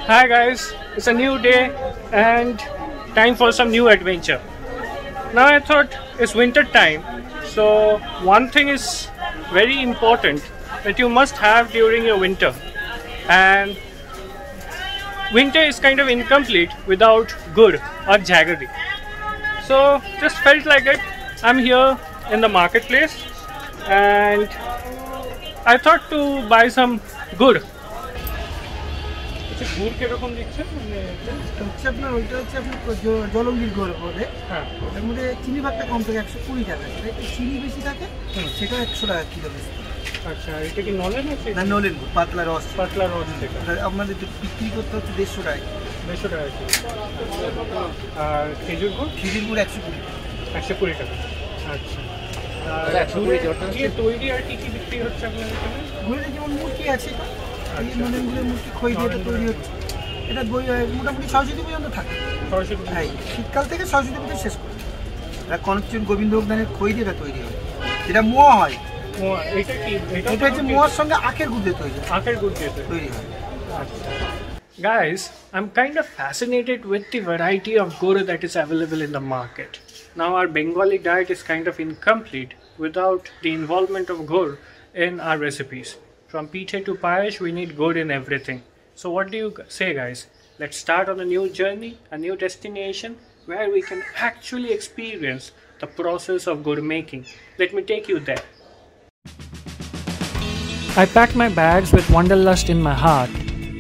Hi guys, it's a new day and time for some new adventure. Now I thought it's winter time, so one thing is very important that you must have during your winter, and winter is kind of incomplete without gur or jaggery. So just felt like it. I'm here in the marketplace and I thought to buy some gur. গুড় কিরকম দিচ্ছেন মানে হচ্ছে আপনার ওইটা হচ্ছে আপনার জলঙ্গির গুড় বলে। হ্যাঁ, এর মধ্যে চিনি ভাগটা কম থাকে 120 টাকা, একটু চিনি বেশি থাকে সেটা 100 টাকা কিলো বেশি। আচ্ছা, এটা কি নলেন আছে? না, নলেন গুড়, পাতলা রস থেকে আপনাদের বিক্রি করতে হচ্ছে 150 টাকা। 150 টাকা কিলো। আর খেজুর গুড়? খেজুর গুড় 120 টাকা। আচ্ছা, আর গুড়ের তৈরি আর কি কি বিক্রি হচ্ছে আপনার এখানে? গুড়ের যেমন মুরগি আছে, এই নলেন গুড়ের মুরগি খই দিয়ে তৈরি হচ্ছে, এটা মোটামুটি সরস্বতী পর্যন্ত থাকে। হ্যাঁ, শীতকাল থেকে সরস্বতী পুজো শেষ করে এটা কনকচন গোবিন্দভোগ ধানের খই দিয়ে তৈরি হয়, যেটা মোয়া হয়। এটা কি? এটা হচ্ছে মোয়ার সঙ্গে আখের গুড় দিয়ে তৈরি হয়। আচ্ছা guys, I'm kind of fascinated with the variety of gur that is available in the market. Now our Bengali diet is kind of incomplete without the involvement of gur in our recipes. From pithe to payash, we need gur in everything. So what do you say guys? Let's start on a new journey, a new destination where we can actually experience the process of gur making. Let me take you there. I packed my bags with wanderlust in my heart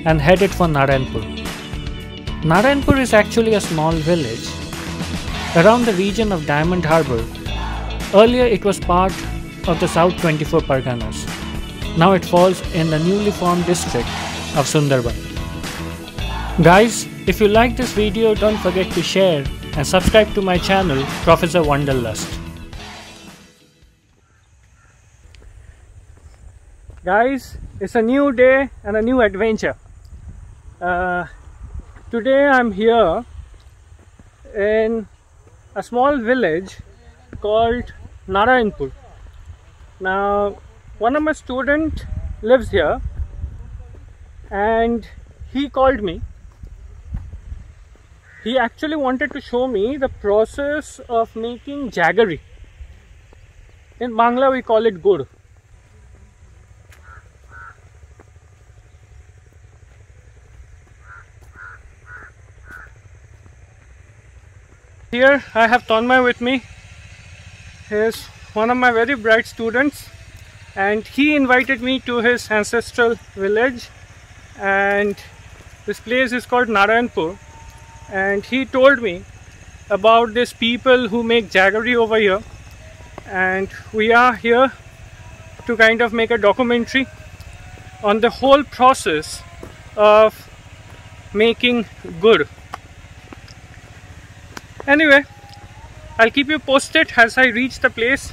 and headed for Narayanpur. Narayanpur is actually a small village around the region of Diamond Harbour. Earlier it was part of the South 24 Parganas. Now it falls in the newly formed district of Sundarban. Guys, if you like this video, don't forget to share and subscribe to my channel, Professor Wanderlust. Guys, it's a new day and a new adventure. Today I'm here in a small village called Narayanpur. Now one of my students lives here and he called me. He actually wanted to show me the process of making jaggery. In Bangla we call it gur. Here I have Tanmay with me. He is one of my very bright students and he invited me to his ancestral village, and this place is called Narayanpur, and he told me about these people who make jaggery over here, and we are here to kind of make a documentary on the whole process of making gur. Anyway, I'll keep you posted as I reach the place.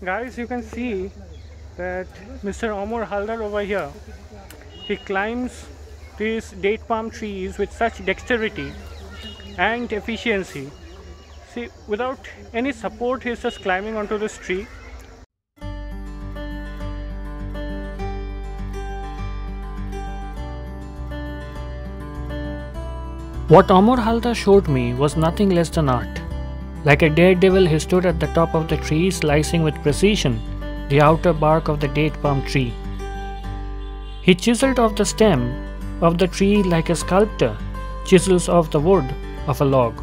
Guys, you can see that Mr. Amar Haldar over here, he climbs these date palm trees with such dexterity and efficiency. See, without any support, he's just climbing onto this tree. What Amar Haldar showed me was nothing less than art. Like a daredevil, he stood at the top of the tree, slicing with precision the outer bark of the date palm tree. He chiseled off the stem of the tree like a sculptor chisels off the wood of a log.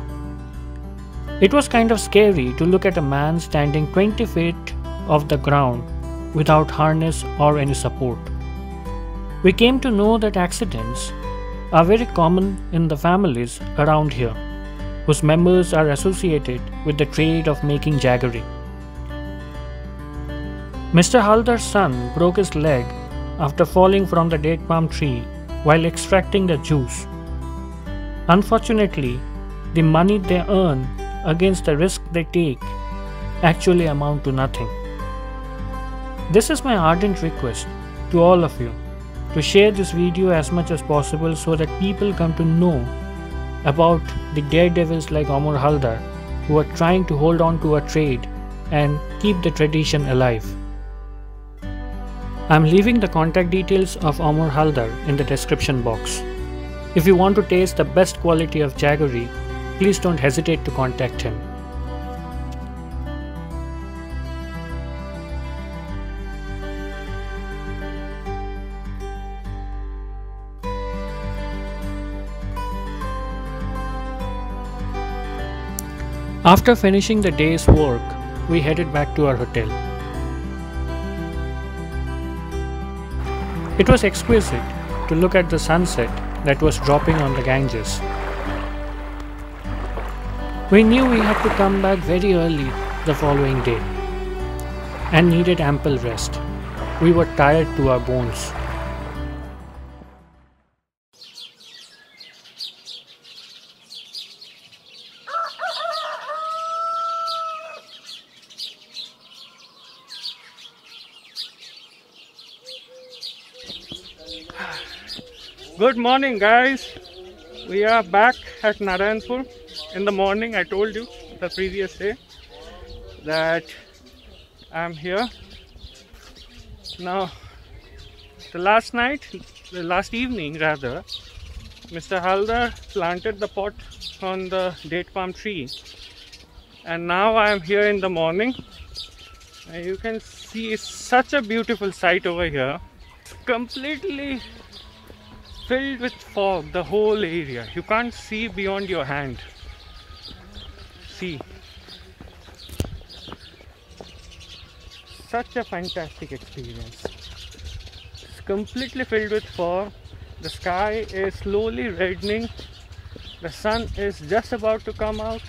It was kind of scary to look at a man standing 20 feet off the ground without harness or any support. We came to know that accidents are very common in the families around here. whose members are associated with the trade of making jaggery. Mr. Haldar's son broke his leg after falling from the date palm tree while extracting the juice. Unfortunately, the money they earn against the risk they take actually amount to nothing. This is my ardent request to all of you to share this video as much as possible so that people come to know about the daredevils like Amar Haldar who are trying to hold on to a trade and keep the tradition alive. I am leaving the contact details of Amar Haldar in the description box. If you want to taste the best quality of jaggery, please don't hesitate to contact him. After finishing the day's work, we headed back to our hotel. It was exquisite to look at the sunset that was dropping on the Ganges. We knew we had to come back very early the following day and needed ample rest. We were tired to our bones. Good morning, guys. We are back at Narayanpur. In the morning I told you the previous day that I'm here. Now the last evening rather, Mr. Haldar planted the pot on the date palm tree, and now I am here in the morning, and you can see such a beautiful sight over here. It's completely filled with fog, the whole area. You can't see beyond your hand. See, such a fantastic experience. It's completely filled with fog. The sky is slowly reddening. The sun is just about to come out.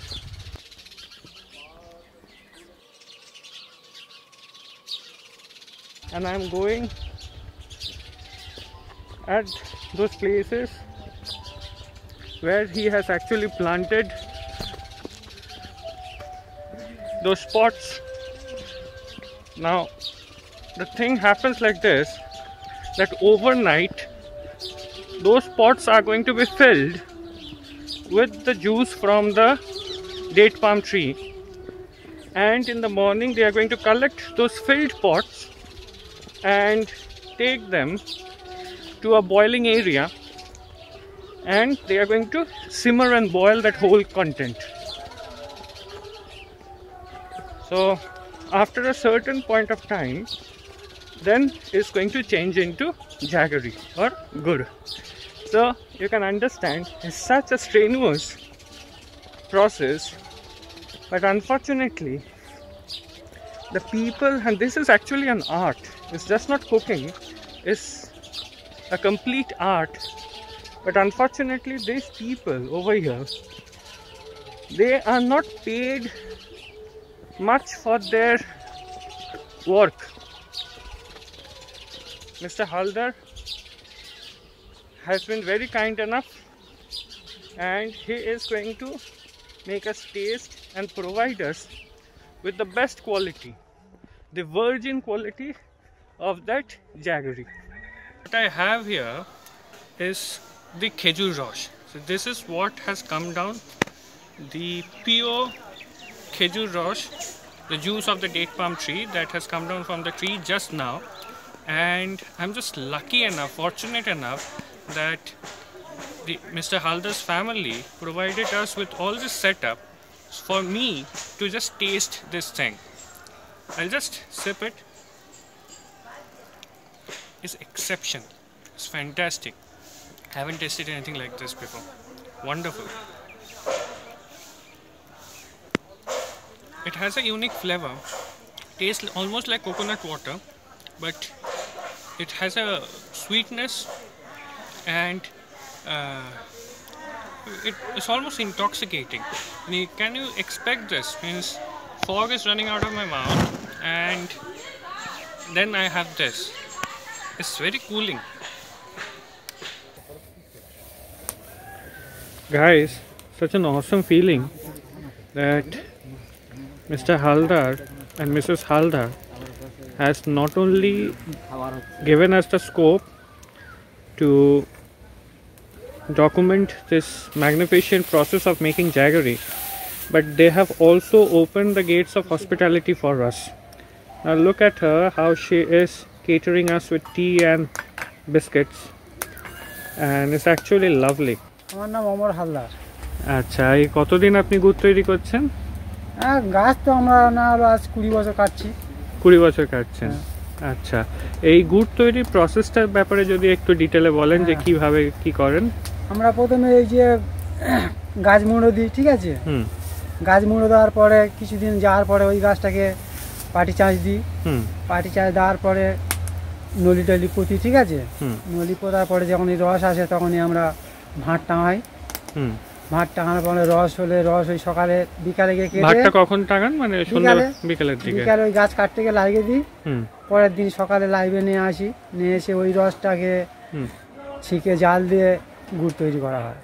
And I'm going at those places where he has actually planted those pots. Now the thing happens like this, that overnight those pots are going to be filled with the juice from the date palm tree, and in the morning they are going to collect those filled pots and take them to a boiling area, and they are going to simmer and boil that whole content. So after a certain point of time, then it's going to change into jaggery or gur. So you can understand it's such a strenuous process, but unfortunately the people, and this is actually an art, it's just not cooking, it's a complete art. But unfortunately these people over here, they are not paid much for their work. Mr. Haldar has been very kind enough, and he is going to make us taste and provide us with the best quality, the virgin quality of that jaggery. What I have here is the khejur rosh. So this is what has come down, the pure khejur rosh, the juice of the date palm tree that has come down from the tree just now. And I'm just lucky enough, fortunate enough that Mr. Haldar's family provided us with all this setup for me to just taste this thing. I'll just sip it. It's exceptional. It's fantastic. I haven't tasted anything like this before. Wonderful. It has a unique flavor. Tastes almost like coconut water, but it has a sweetness and it's almost intoxicating. Can you expect this? Means fog is running out of my mouth, and then I have this. It's very cooling. Guys, such an awesome feeling that Mr. Haldar and Mrs. Haldar has not only given us the scope to document this magnificent process of making jaggery, but they have also opened the gates of hospitality for us. Now look at her, how she is catering us with tea and biscuits, and it's actually lovely. আমার নাম অমর হালদার। আচ্ছা, এই কতদিন আপনি গুড় তৈরি করছেন? গাছ তো আমরা না হলো আজ 20 বছর কাটছি। 20 বছর কাটছেন। আচ্ছা, এই গুড় তৈরির প্রসেসটার ব্যাপারে যদি একটু ডিটেইলে বলেন যে কিভাবে কি করেন। আমরা প্রথমে এই যে গাছ মুড়ো দিই, ঠিক আছে? গাছ মুড়ো দেওয়ার পরে কিছুদিন যাওয়ার পরে ওই গাছটাকে পাটি চাষ দিই। পাটি চাষ দেওয়ার পরে নলি টলি পুঁতি, ঠিক আছে? নলি পোতার পরে যখন এই রস আসে তখনই আমরা ভাঁট টাঙাই। ভাঁট টাঙানোর পরে রস হলে রস ওই সকালে বিকালে গিয়ে কেটে। ভাঁটটা কখন টাঙান? মানে সন্ধ্যা বিকালের দিকে? বিকালে ওই গাছ কাটতে গিয়ে লাগিয়ে দিই। পরের দিন সকালে লাইভে নিয়ে আসি, নিয়ে এসে ওই রসটাকে ছিকে জাল দিয়ে গুড় তৈরি করা হয়।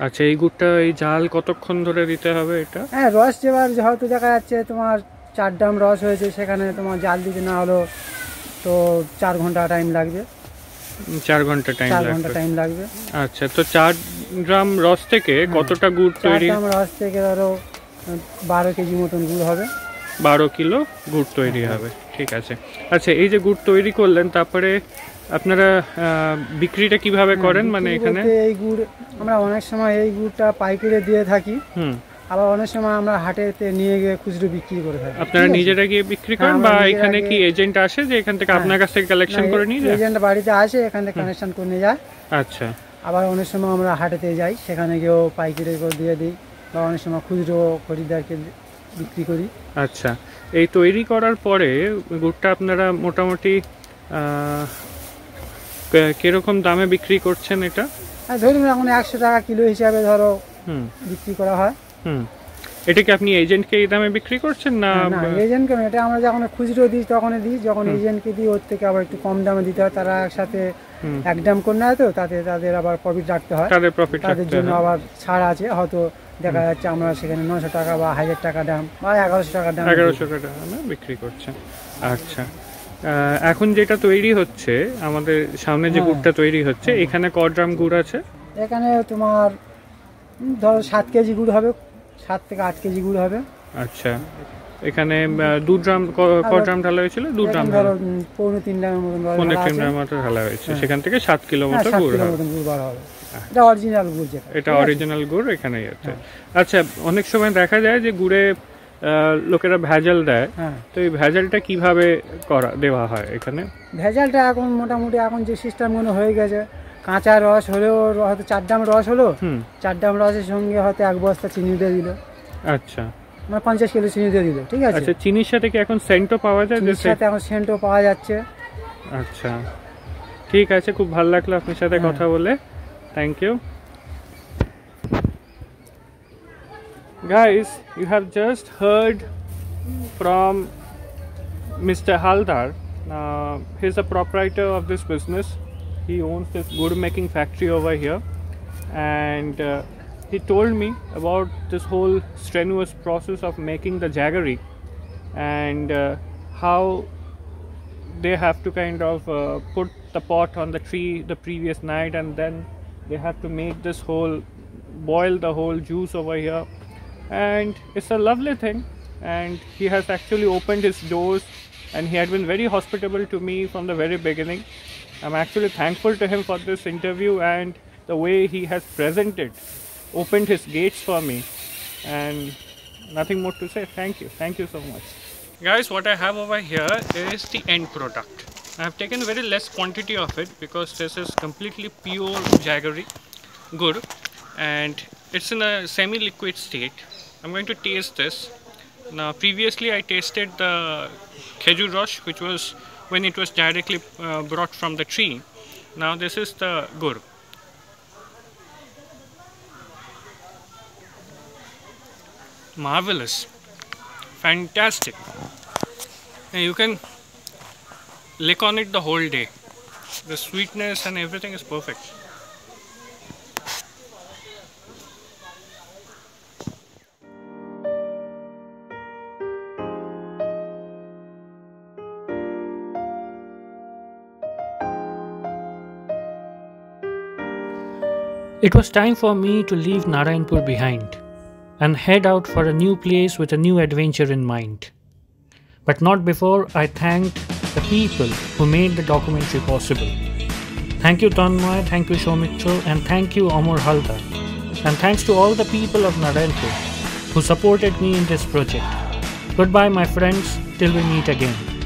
আচ্ছা, এই গুড়টা এই জাল কতক্ষণ ধরে দিতে হবে এটা? হ্যাঁ, রস যেবার হয়তো দেখা যাচ্ছে তোমার 4 ড্রাম রস হয়েছে, সেখানে তোমার জাল দিতে না হলো তো 4 ঘন্টা টাইম লাগবে। 4 ঘন্টা টাইম লাগবে। আচ্ছা, তো 4 গ্রাম রস থেকে কতটা গুড় তৈরি? 4 গ্রাম রস থেকে ধরো 12 কেজি মতন গুড় হবে। 12 কিলো গুড় তৈরি হবে, ঠিক আছে। আচ্ছা, এই যে গুড় তৈরি করলেন, তারপরে আপনারা বিক্রিটা কিভাবে করেন? মানে এখানে এই গুড় আমরা অনেক সময় এই গুড়টা পাইকারি দিয়ে থাকি, আবার অনেক সময় আমরা হাটেতে নিয়ে গিয়ে খুচরো বিক্রি করে থাকি। আপনারা নিজেরা গিয়ে বিক্রি করেন বা এখানে কি এজেন্ট আসে যে এখান থেকে আপনার কাছ থেকে কালেকশন করে নিয়ে যায়? এজেন্ট বাড়িতে আসে, এখান থেকে কালেকশন করে নিয়ে যায়। আচ্ছা, আবার অনেক সময় আমরা হাটেতে যাই, সেখানে গিয়েও পাইকারি করে দিয়ে দিই, বা অনেক সময় খুচরো খরিদ্দারকে বিক্রি করি। আচ্ছা, এই তৈরি করার পরে গুড়টা আপনারা মোটামুটি কিরকম দামে বিক্রি করছেন এটা? ধরুন এখন 100 টাকা কিলো হিসাবে ধরো বিক্রি করা হয়। এটা কি আপনি এজেন্টকে এই দামে বিক্রি করছেন? না, এজেন্টকে এটা আমরা যখন খুচরো দিই তখনই দিই, যখন এজেন্টকে দিই ওর থেকে আবার একটু কম দামে দিতে হয়। তারা একসাথে 1 ড্রাম করে নেয়, তো তাতে তাদের আবার প্রফিট রাখতে হয়। তাদের জন্য আবার ছাড় আছে, হয়তো দেখা যাচ্ছে আমরা সেখানে 900 টাকা বা 1000 টাকা দাম বা 1100 টাকা দাম বিক্রি করছেন। আচ্ছা, এখন যেটা তৈরি হচ্ছে, আমাদের সামনে যে গুড়টা তৈরি হচ্ছে, এখানে ক গ্রাম গুড় আছে? এখানে তোমার ধরো 7 কেজি গুড় হবে, 7 থেকে 8 কেজি গুড় হবে। আচ্ছা, এখানে 2 গ্রাম ক গ্রাম ঢালা হয়েছিল? 2 গ্রাম ধরো 3.5 গ্রামের মতন ঢালা হয়েছে, সেখান থেকে 7 কিলো মতো গুড় হবে। এটা অরিজিনাল গুড়, এটা অরিজিনাল গুড় এখানেই আছে। আচ্ছা, অনেক সময় দেখা যায় যে গুড়ে লোকেরা ভেজাল দেয়, তো এই ভেজালটা কিভাবে দেওয়া হয় এখানে? ভেজালটা এখন মোটামুটি এখন যে সিস্টেম মনে হয়ে গেছে, কাঁচা রস হলেও হয়তো 4 ড্রাম রস হলো, 4 ড্রাম রসের সঙ্গে হয়তো 1 বস্তা চিনি দিয়ে দিল। আচ্ছা, মানে 50 কিলো চিনি দিয়ে দিল, ঠিক আছে। আচ্ছা, চিনির সাথে কি এখন সেন্টও পাওয়া যায়? চিনির সাথে এখন সেন্টও পাওয়া যাচ্ছে। আচ্ছা, ঠিক আছে, খুব ভালো লাগলো আপনার সাথে কথা বলে। Thank you. Guys, you have just heard from Mr. Haldar. He's the proprietor of this business. He owns this gur making factory over here, and he told me about this whole strenuous process of making the jaggery, and how they have to kind of put the pot on the tree the previous night, and then they have to make this whole, boil the whole juice over here. And it's a lovely thing, and he has actually opened his doors, and he had been very hospitable to me from the very beginning. I'm actually thankful to him for this interview and the way he has opened his gates for me, and nothing more to say. Thank you so much. Guys, what I have over here is the end product. I have taken very less quantity of it because this is completely pure jaggery gur, and it's in a semi-liquid state. I'm going to taste this. Now, previously I tasted the khejur rosh, which was when it was directly brought from the tree. Now this is the gur. marvelous, fantastic, and you can lick on it the whole day. The sweetness and everything is perfect. It was time for me to leave Narayanpur behind and head out for a new place with a new adventure in mind. But not before I thanked the people who made the documentary possible. Thank you Tanmay, thank you Soumitra, and thank you Amar Halda. And thanks to all the people of Narayanpur who supported me in this project. Goodbye my friends, till we meet again.